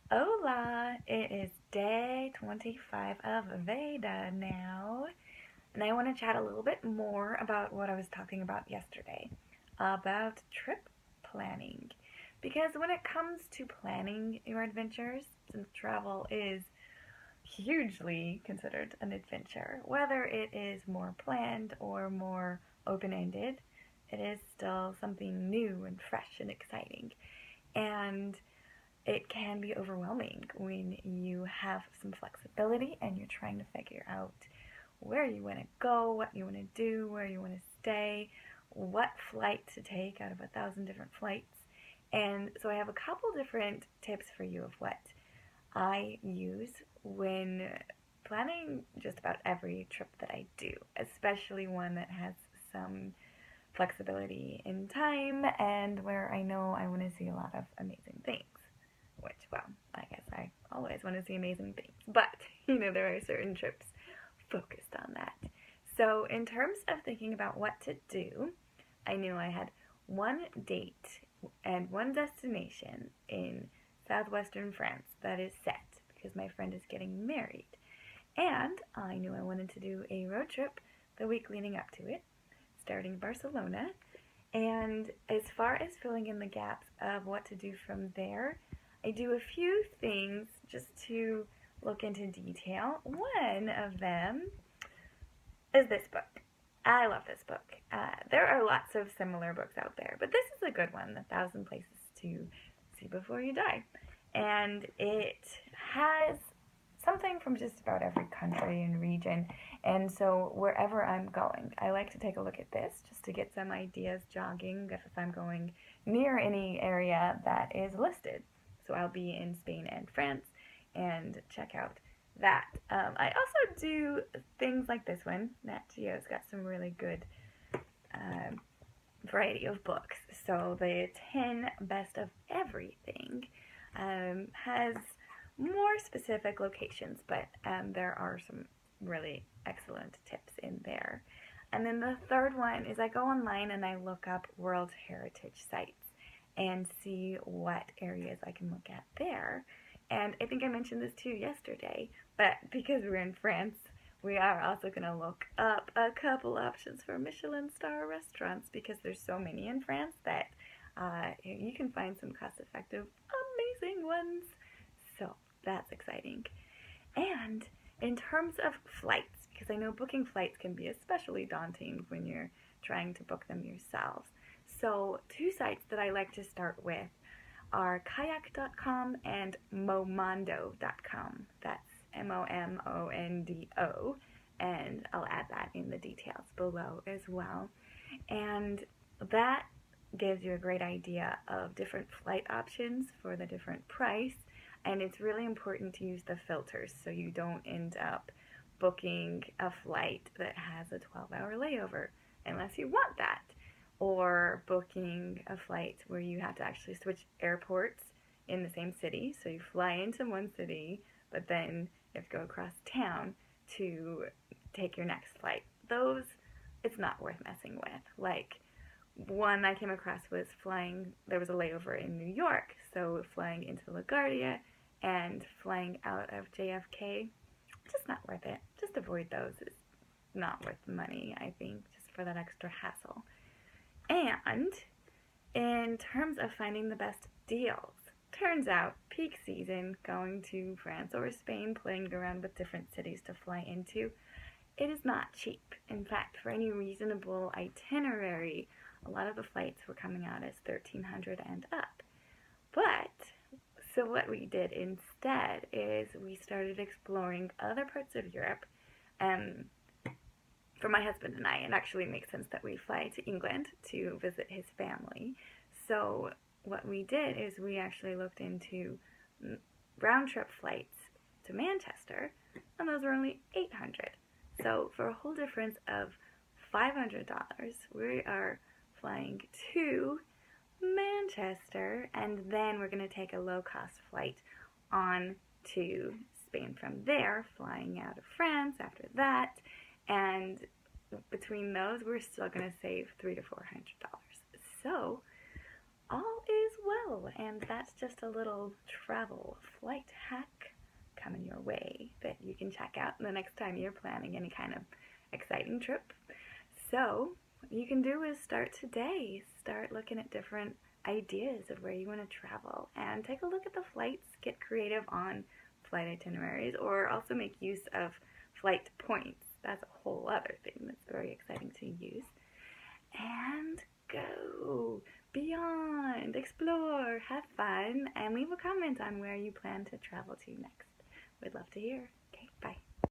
Hola! It is day 25 of VEDA now, and I want to chat a little bit more about what I was talking about yesterday about trip planning. Because when it comes to planning your adventures, since travel is hugely considered an adventure, whether it is more planned or more open ended, it is still something new and fresh and exciting. And it can be overwhelming when you have some flexibility and you're trying to figure out where you want to go, what you want to do, where you want to stay, what flight to take out of 1,000 different flights. And so I have a couple different tips for you of what I use when planning just about every trip that I do, especially one that has some flexibility in time and where I know I want to see a lot of amazing things. Which, well, I guess I always want to see amazing things, but there are certain trips focused on that. So, in terms of thinking about what to do, I knew I had one date and one destination in southwestern France that is set because my friend is getting married. And I knew I wanted to do a road trip the week leading up to it, starting in Barcelona. And as far as filling in the gaps of what to do from there, I do a few things just to look into detail. One of them is this book. I love this book. There are lots of similar books out there, but this is a good one, 1,000 Places to See Before You Die. And it has something from just about every country and region. And so wherever I'm going, I like to take a look at this just to get some ideas jogging if I'm going near any area that is listed. So I'll be in Spain and France and check out that. I also do things like this one. Nat Geo's got some really good variety of books. So the 10 Best of Everything has more specific locations, but there are some really excellent tips in there. And then the third one is I go online and I look up World Heritage sites and see what areas I can look at there. And I think I mentioned this too yesterday, but because we're in France, we are also going to look up a couple options for Michelin star restaurants because there's so many in France that you can find some cost-effective, amazing ones. So that's exciting. And in terms of flights, because I know booking flights can be especially daunting when you're trying to book them yourselves. So two sites that I like to start with are kayak.com and momondo.com. That's MOMONDO, and I'll add that in the details below as well. And that gives you a great idea of different flight options for the different price, and it's really important to use the filters so you don't end up booking a flight that has a 12-hour layover unless you want that, or booking a flight where you have to actually switch airports in the same city. So you fly into one city, but then you have to go across town to take your next flight. Those, it's not worth messing with. Like, one I came across was flying, there was a layover in New York, so flying into LaGuardia and flying out of JFK, just not worth it. Just avoid those. It's not worth the money, I think, just for that extra hassle. And in terms of finding the best deals, turns out peak season, going to France or Spain, playing around with different cities to fly into, it is not cheap. In fact, for any reasonable itinerary, a lot of the flights were coming out as $1,300 and up. But, so what we did instead is we started exploring other parts of Europe. For my husband and I, it actually makes sense that we fly to England to visit his family. So what we did is we actually looked into round-trip flights to Manchester, and those were only $800. So for a whole difference of $500, we are flying to Manchester, and then we're going to take a low-cost flight on to Spain from there, flying out of France after that. And between those, we're still going to save $300 to $400. So all is well. And that's just a little travel flight hack coming your way that you can check out the next time you're planning any kind of exciting trip. So, what you can do is start today. Start looking at different ideas of where you want to travel and take a look at the flights. Get creative on flight itineraries or also make use of flight points. That's a whole other thing that's very exciting to use. And go beyond, explore, have fun, and leave a comment on where you plan to travel to next. We'd love to hear. Okay,